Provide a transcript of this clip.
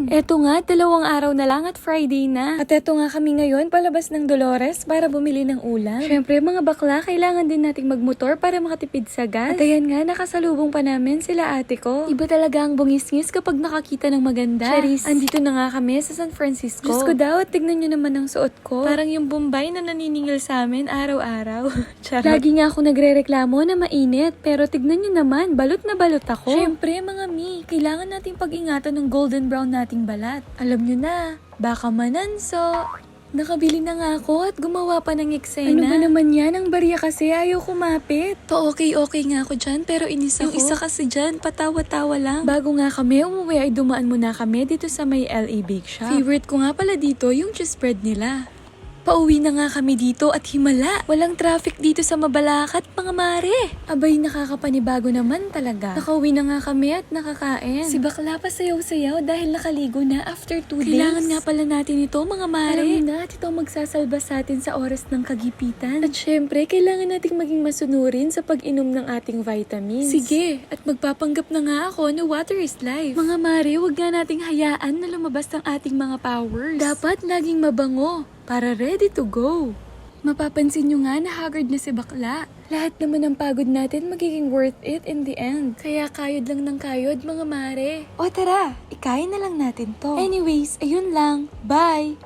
Eto nga, 2 araw na lang at Friday na. At eto nga kami ngayon palabas ng Dolores para bumili ng ulam. Syempre mga bakla, kailangan din nating magmotor para makatipid sa gas. At ayan nga, nakasalubong pa namin sila ate ko. Iba talaga ang bungis-ngis kapag nakakita ng maganda. Charis, andito na nga kami sa San Francisco. Diyos ko daw, at tignan nyo naman ang suot ko. Parang yung Bombay na naniningil sa amin araw-araw. Charot. Lagi nga ako nagre-reklamo na mainit, pero tignan nyo naman, balot na balot ako. Syempre mga mi, kailangan nating pag-ingatan ng golden brown nating balat. Alam nyo na, baka mananso. Nakabili na nga ako at gumawa pa ng eksena. Ano ba naman yan? Ang barya kasi ayaw kumapit. Pa-okay nga ako dyan pero inis ako. Yung isa kasi dyan, patawa-tawa lang. Bago nga kami umuwi ay dumaan muna kami dito sa may LA Bake Shop. Favorite ko nga pala dito yung cheese spread nila. Pauwi na nga kami dito at himala. Walang traffic dito sa Mabalacat, mga mare. Abay, nakakapanibago naman talaga. Nakauwi na nga kami at nakakain. Si bakla pa sayaw-sayaw dahil nakaligo na after 2 days. Kailangan nga pala natin ito, mga mare. Alam mo na, at ito magsasalba sa atin sa oras ng kagipitan. At syempre, kailangan nating maging masunurin sa pag-inom ng ating vitamins. Sige, at magpapanggap na nga ako na water is life. Mga mare, huwag nga nating hayaan na lumabas ang ating mga powers. Dapat laging mabango para ready to go. Mapapansin nyo nga na haggard na si bakla. Lahat naman ng pagod natin magiging worth it in the end. Kaya kayod lang ng kayod, mga mare. O tara, ikain na lang natin to. Anyways, ayun lang. Bye!